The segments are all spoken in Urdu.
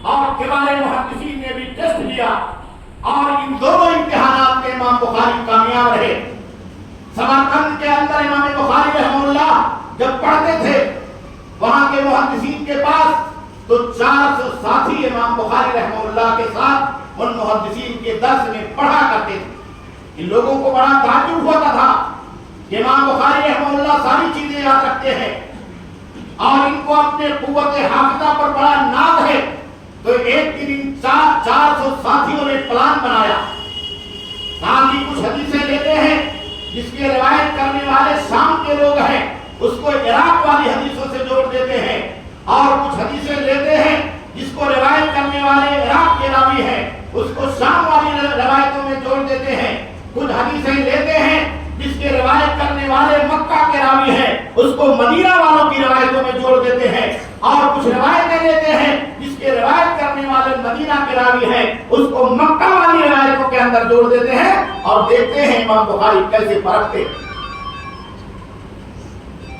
اور کبار محدثین نے بھی ٹیسٹ لیا اور ان دونوں امتحانات میں امام بخاری کامیاب رہے۔ سمرقند کے اندر امام بخاری رحمہ اللہ جب پڑھتے تھے وہاں کے محدثین کے پاس تو 400 ساتھی امام بخاری رحمہ اللہ کے ساتھ ان محدثین کے درس میں پڑھا کرتے تھے۔ ان لوگوں کو بڑا تعجب ہوتا تھا کہ امام بخاری رحمہ اللہ ساری چیزیں یاد رکھتے ہیں اور ان کو اپنے قوت حافظہ پر بڑا ناز ہے۔ تو ایک دن ان 400 ساتھیوں نے پلان بنایا، کہا کہ کچھ حدیثیں لیتے ہیں جس کی روایت کرنے والے شام کے لوگ ہیں اس کو عراق والی حدیثوں سے جوڑ دیتے ہیں، اور کچھ حدیثیں لیتے ہیں جس کو روایت کرنے والے عراق کے راوی ہیں اس کو شام والی روایتوں میں جوڑ دیتے ہیں، کچھ حدیثیں لیتے ہیں جس کے روایت کرنے والے مکہ کے راوی ہیں اس کو مدینہ والوں کی روایتوں میں جوڑ دیتے ہیں، اور کچھ روایتیں لیتے ہیں جس کے روایت کرنے والے مدینہ کے راوی ہیں اس کو مکہ والی روایتوں کے اندر جوڑ دیتے ہیں، اور دیکھتے ہیں امام بخاری کیسے پرکھتے۔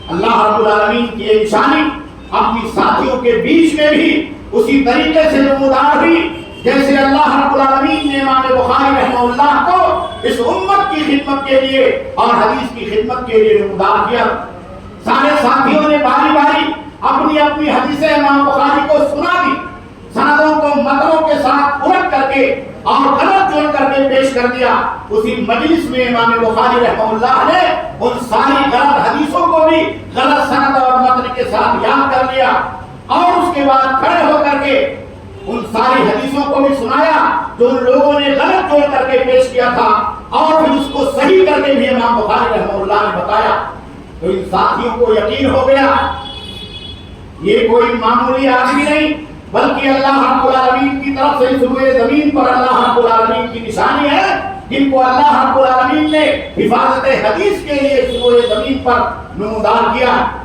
اللہ رب العالمین کی یہ نشانی اپنی ساتھیوں کے بیچ میں بھی اسی طریقے سے نمودار ہوئی جیسے اللہ رب العالمین نے امام بخاری رحمہ اللہ کو اس امت کی خدمت کے لیے اور حدیث کی خدمت کے لیے نمودار کیا۔ سارے ساتھیوں نے باری باری اپنی اپنی حدیثیں امام بخاری کو سنا دی، سندوں کو متنوں کے ساتھ الٹ کر کے اور غلط جوڑ کر کے پیش کر دیا۔ اسی مجلس میں امام بخاری رحمہ اللہ نے ان ساری غلط حدیثوں کو بھی غلط سند اور متن کے ساتھ یاد کر لیا، اور اس کے بعد کھڑے ہو کر کے ان ساری حدیثوں کو بھی سنایا جو ان لوگوں نے غلط جوڑ کر کے پیش کیا تھا، اور پھر اس کو صحیح کر کے بھی امام بخاری رحمہ اللہ نے بتایا۔ تو ان ساتھیوں کو یقین ہو گیا یہ کوئی معمولی آدمی نہیں بلکہ اللہ رب العالمین کی طرف سے اس روئے زمین پر اللہ رب العالمین کی نشانی ہے، جن کو اللہ رب العالمین نے حفاظت حدیث کے لیے اس روئے زمین پر نمودار کیا۔